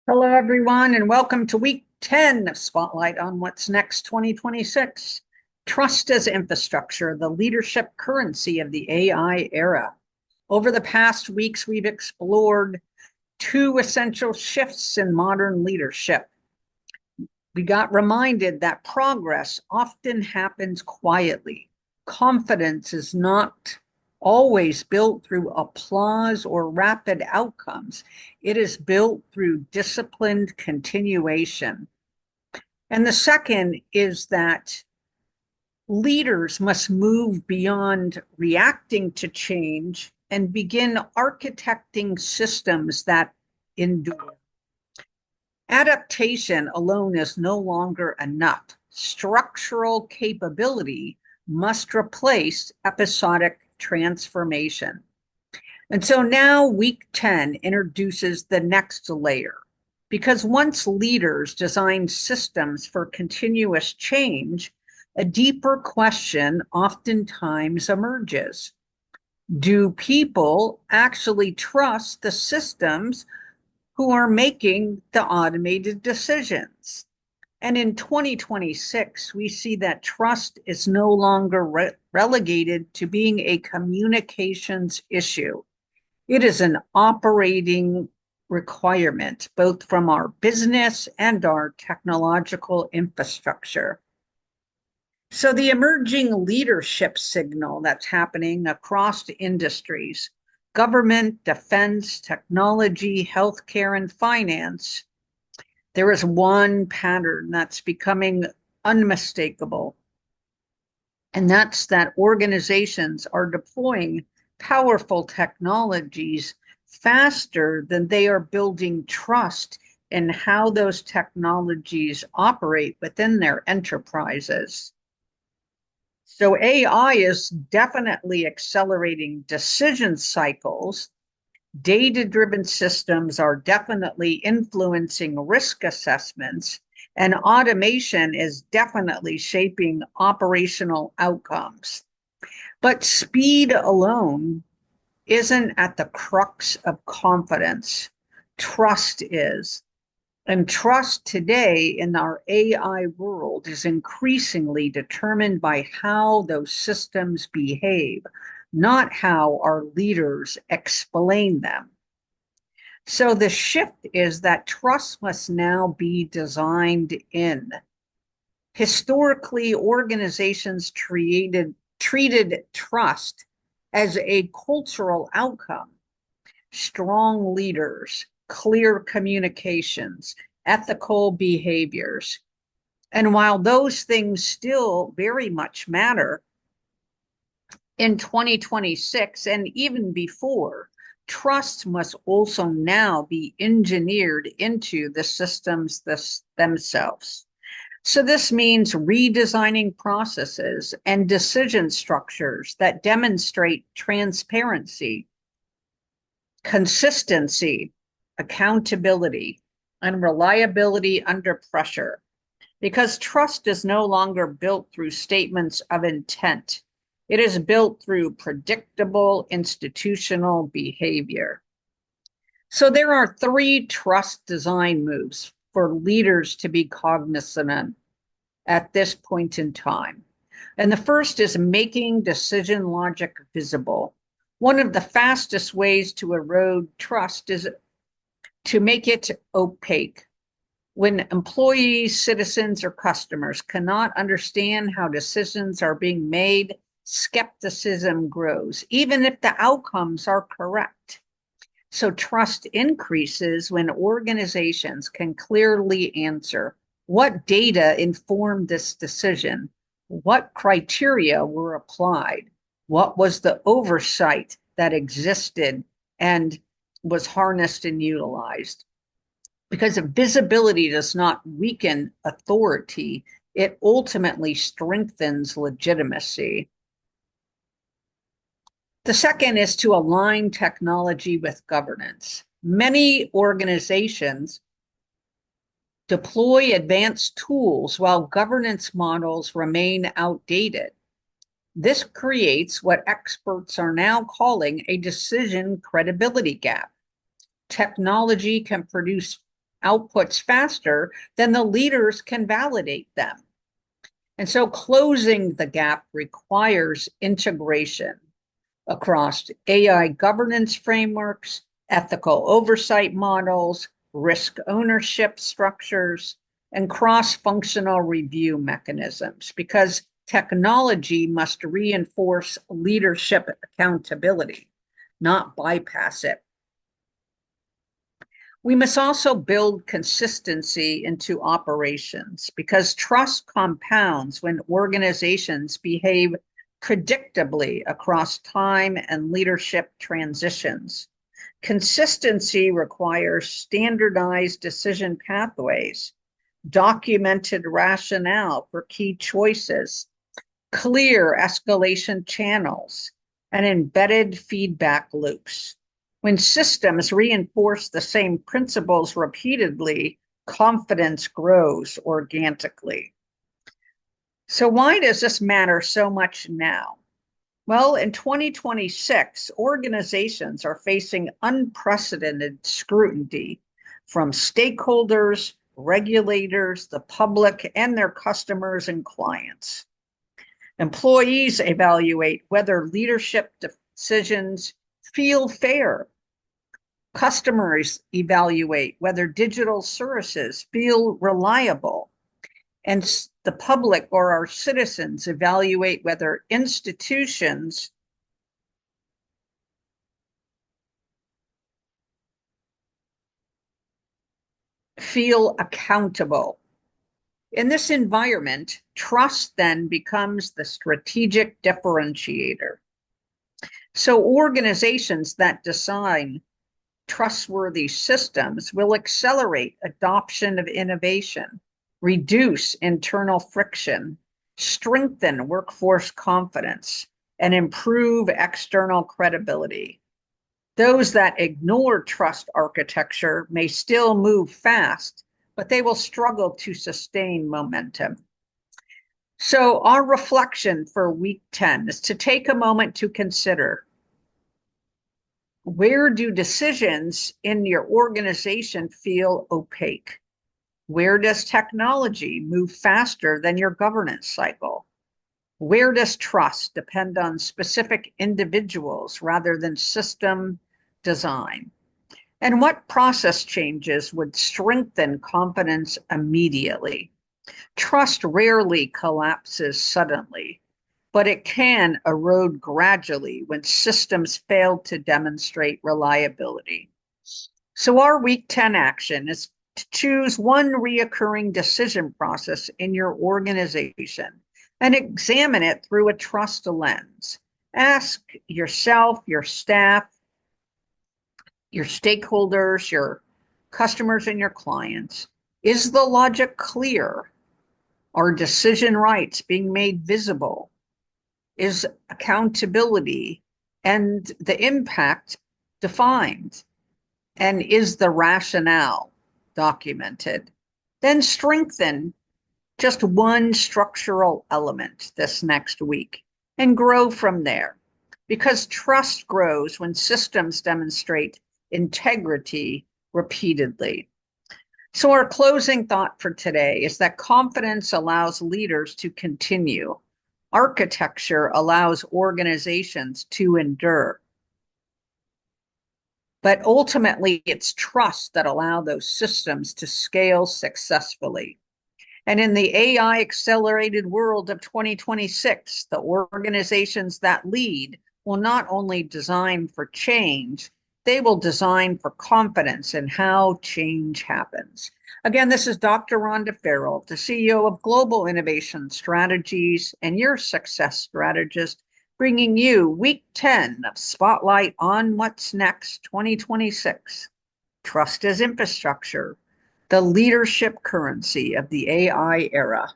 Hello, everyone, and welcome to week 10 of Spotlight on What's Next 2026. Trust as infrastructure, the leadership currency of the AI era. Over the past weeks, we've explored two essential shifts in modern leadership. We got reminded that progress often happens quietly. Confidence is not always built through applause or rapid outcomes. It is built through disciplined continuation. And the second is that leaders must move beyond reacting to change and begin architecting systems that endure. Adaptation alone is no longer enough. Structural capability must replace episodic transformation. And so now week 10 introduces the next layer. Because once leaders design systems for continuous change, a deeper question oftentimes emerges. Do people actually trust the systems who are making the automated decisions? And in 2026, we see that trust is no longer relegated to being a communications issue. It is an operating requirement, both from our business and our technological infrastructure. So the emerging leadership signal that's happening across industries, government, defense, technology, healthcare, and finance, there is one pattern that's becoming unmistakable. And that's that organizations are deploying powerful technologies faster than they are building trust in how those technologies operate within their enterprises. So AI is definitely accelerating decision cycles. Data-driven systems are definitely influencing risk assessments, and automation is definitely shaping operational outcomes. But speed alone isn't at the crux of confidence. Trust is. And trust today in our AI world is increasingly determined by how those systems behave, not how our leaders explain them. So the shift is that trust must now be designed in. Historically, organizations treated trust as a cultural outcome. Strong leaders, clear communications, ethical behaviors. And while those things still very much matter, in 2026 and even before, trust must also now be engineered into the systems themselves. So this means redesigning processes and decision structures that demonstrate transparency, consistency, accountability, and reliability under pressure. Because trust is no longer built through statements of intent. It is built through predictable institutional behavior. So there are three trust design moves for leaders to be cognizant of at this point in time. And the first is making decision logic visible. One of the fastest ways to erode trust is to make it opaque. When employees, citizens, or customers cannot understand how decisions are being made, skepticism grows, even if the outcomes are correct. So trust increases when organizations can clearly answer what data informed this decision, what criteria were applied, what was the oversight that existed and was harnessed and utilized. Because if visibility does not weaken authority, it ultimately strengthens legitimacy. The second is to align technology with governance. Many organizations deploy advanced tools while governance models remain outdated. This creates what experts are now calling a decision credibility gap. Technology can produce outputs faster, then the leaders can validate them. And so closing the gap requires integration across AI governance frameworks, ethical oversight models, risk ownership structures, and cross-functional review mechanisms, because technology must reinforce leadership accountability, not bypass it. We must also build consistency into operations, because trust compounds when organizations behave predictably across time and leadership transitions. Consistency requires standardized decision pathways, documented rationale for key choices, clear escalation channels, and embedded feedback loops. When systems reinforce the same principles repeatedly, confidence grows organically. So why does this matter so much now? Well, in 2026, organizations are facing unprecedented scrutiny from stakeholders, regulators, the public, and their customers and clients. Employees evaluate whether leadership decisions feel fair. Customers evaluate whether digital services feel reliable. And the public or our citizens evaluate whether institutions feel accountable. In this environment, trust then becomes the strategic differentiator. So organizations that design trustworthy systems will accelerate adoption of innovation, reduce internal friction, strengthen workforce confidence, and improve external credibility. Those that ignore trust architecture may still move fast, but they will struggle to sustain momentum. So our reflection for week 10 is to take a moment to consider, where do decisions in your organization feel opaque? Where does technology move faster than your governance cycle? Where does trust depend on specific individuals rather than system design? And what process changes would strengthen confidence immediately? Trust rarely collapses suddenly, but it can erode gradually when systems fail to demonstrate reliability. So our week 10 action is to choose one reoccurring decision process in your organization and examine it through a trust lens. Ask yourself, your staff, your stakeholders, your customers, and your clients, is the logic clear? Are decision rights being made visible? Is accountability and the impact defined? And is the rationale documented? Then strengthen just one structural element this next week and grow from there, because trust grows when systems demonstrate integrity repeatedly. So our closing thought for today is that confidence allows leaders to continue. Architecture allows organizations to endure. But ultimately, it's trust that allows those systems to scale successfully. And in the AI accelerated world of 2026, the organizations that lead will not only design for change, they will design for confidence in how change happens. Again, this is Dr. Rhonda Farrell, the CEO of Global Innovation Strategies and your success strategist, bringing you week 10 of Spotlight on What's Next 2026. Trust as infrastructure, the leadership currency of the AI era.